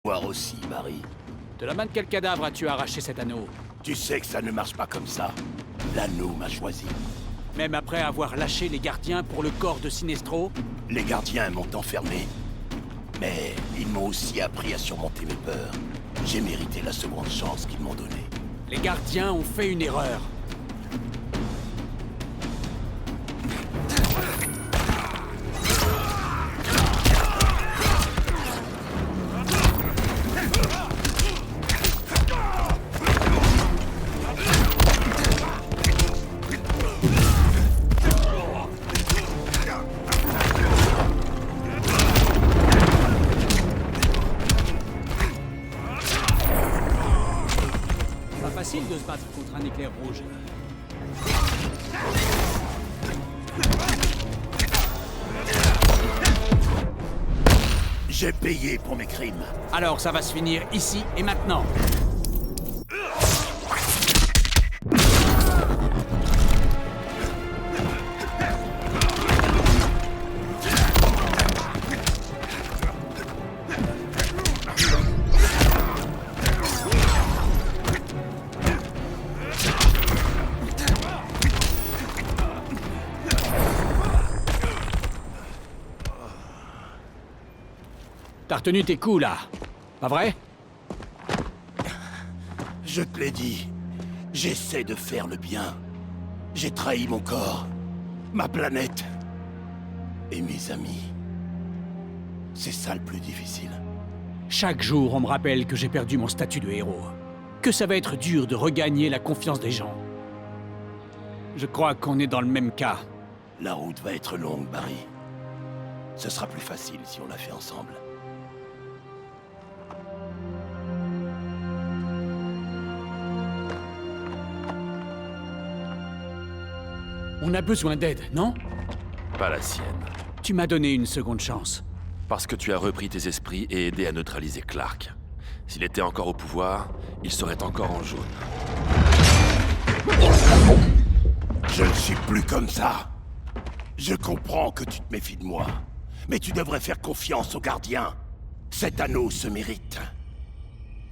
Voir aussi, Barry. De la main de quel cadavre as-tu arraché cet anneau? Tu sais que ça ne marche pas comme ça. L'anneau m'a choisi. Même après avoir lâché les gardiens pour le corps de Sinestro? Les gardiens m'ont enfermé. Mais ils m'ont aussi appris à surmonter mes peurs. J'ai mérité la seconde chance qu'ils m'ont donnée. Les gardiens ont fait une erreur. Facile de se battre contre un éclair rouge. J'ai payé pour mes crimes. Alors ça va se finir ici et maintenant. T'as retenu tes coups, là. Pas vrai? Je te l'ai dit. J'essaie de faire le bien. J'ai trahi mon corps, ma planète et mes amis. C'est ça le plus difficile. Chaque jour, on me rappelle que j'ai perdu mon statut de héros. Que ça va être dur de regagner la confiance des gens. Je crois qu'on est dans le même cas. La route va être longue, Barry. Ce sera plus facile si on la fait ensemble. On a besoin d'aide, non? Pas la sienne. Tu m'as donné une seconde chance. Parce que tu as repris tes esprits et aidé à neutraliser Clark. S'il était encore au pouvoir, il serait encore en jaune. Je ne suis plus comme ça. Je comprends que tu te méfies de moi. Mais tu devrais faire confiance aux gardiens. Cet anneau se mérite.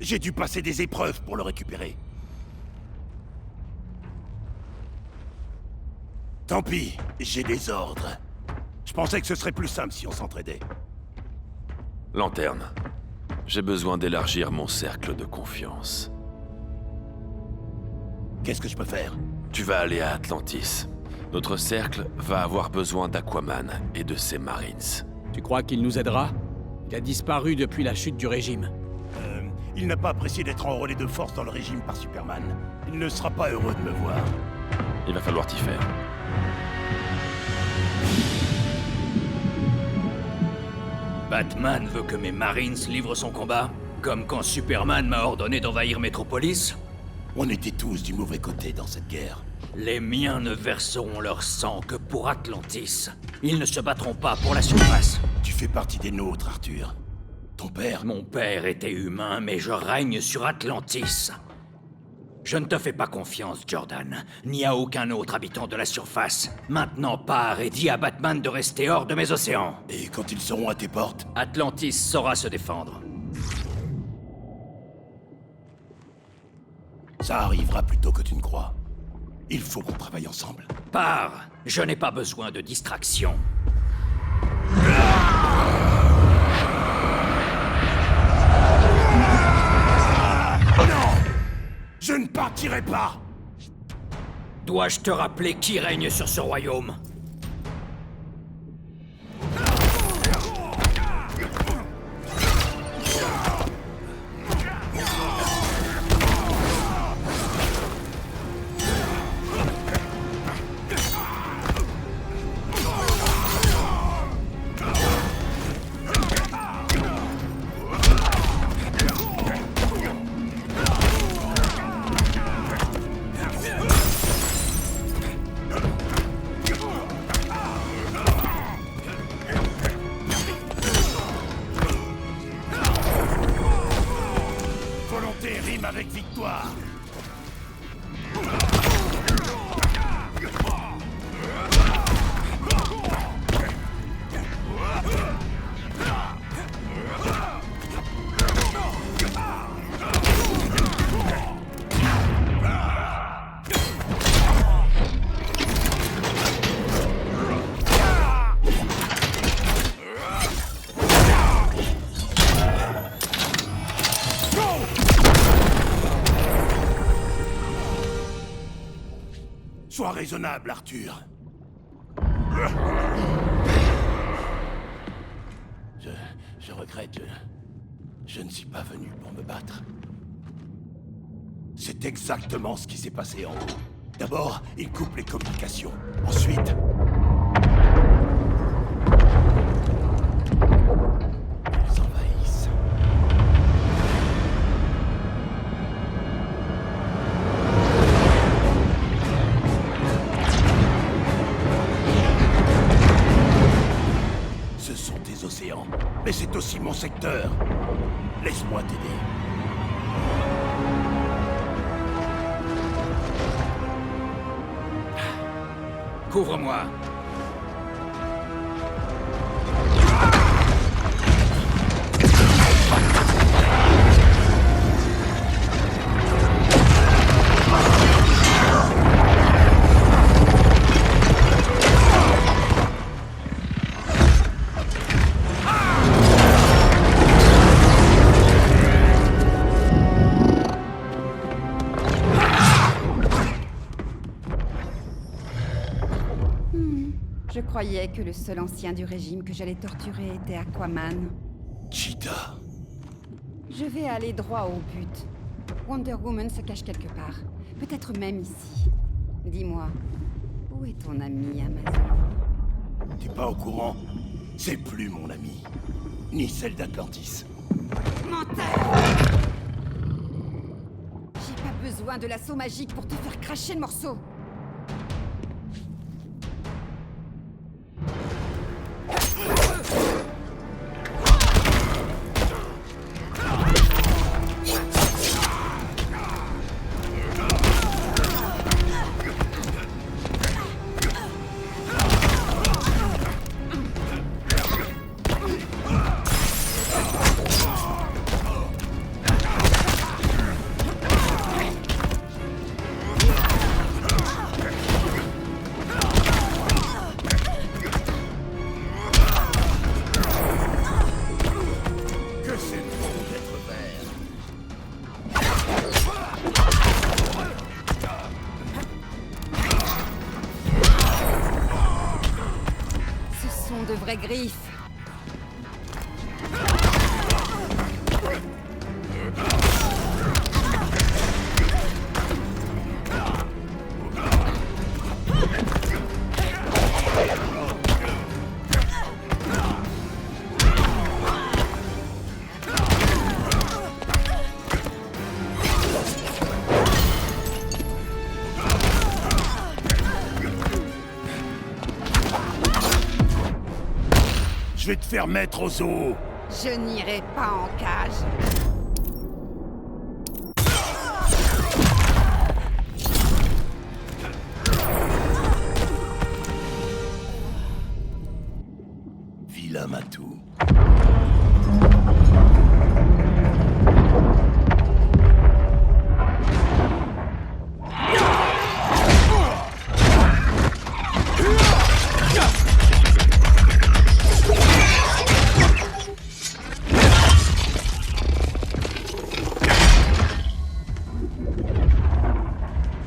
J'ai dû passer des épreuves pour le récupérer. Tant pis, j'ai des ordres. Je pensais que ce serait plus simple si on s'entraidait. Lanterne, j'ai besoin d'élargir mon cercle de confiance. Qu'est-ce que je peux faire? Tu vas aller à Atlantis. Notre cercle va avoir besoin d'Aquaman et de ses Marines. Tu crois qu'il nous aidera? Il a disparu depuis la chute du régime. Il n'a pas apprécié d'être enrôlé de force dans le régime par Superman. Il ne sera pas heureux de me voir. Il va falloir t'y faire. Batman veut que mes Marines livrent son combat? Comme quand Superman m'a ordonné d'envahir Metropolis? On était tous du mauvais côté dans cette guerre. Les miens ne verseront leur sang que pour Atlantis. Ils ne se battront pas pour la surface. Tu fais partie des nôtres, Arthur. Ton père... Mon père était humain, mais je règne sur Atlantis. Je ne te fais pas confiance, Jordan, ni à aucun autre habitant de la surface. Maintenant, pars et dis à Batman de rester hors de mes océans. Et quand ils seront à tes portes? Atlantis saura se défendre. Ça arrivera plus tôt que tu ne crois. Il faut qu'on travaille ensemble. Pars! Je n'ai pas besoin de distraction. Non! Je ne partirai pas! Dois-je te rappeler qui règne sur ce royaume? Volonté rime avec victoire. Sois raisonnable, Arthur. Je regrette, je ne suis pas venu pour me battre. C'est exactement ce qui s'est passé en haut. D'abord, ils coupent les communications. Ensuite... ils envahissent. Ce sont tes océans, mais c'est aussi mon secteur. Laisse-moi t'aider. Couvre-moi. Je croyais que le seul ancien du régime que j'allais torturer était Aquaman. Cheetah. Je vais aller droit au but. Wonder Woman se cache quelque part. Peut-être même ici. Dis-moi, où est ton ami Amazon? T'es pas au courant? C'est plus mon ami. Ni celle d'Atlantis. Menteur! J'ai pas besoin de l'assaut magique pour te faire cracher le morceau. De vraies griffes. Je vais te faire mettre aux eaux. Je n'irai pas en cage. Vilain matou.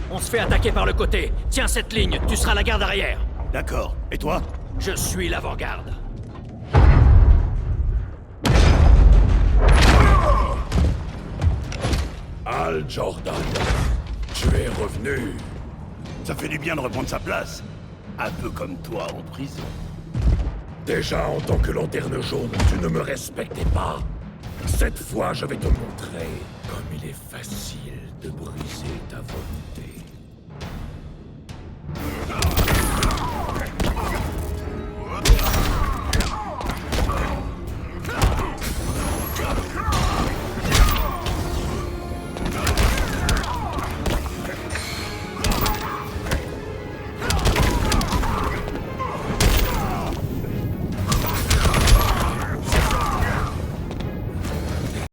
On se fait attaquer par le côté. Tiens cette ligne, tu seras la garde arrière. D'accord. Et toi? Je suis l'avant-garde. Hal Jordan, tu es revenu. Ça fait du bien de reprendre sa place. Un peu comme toi en prison. Déjà, en tant que lanterne jaune, tu ne me respectais pas. Cette fois, je vais te montrer comme il est facile de briser ta volonté.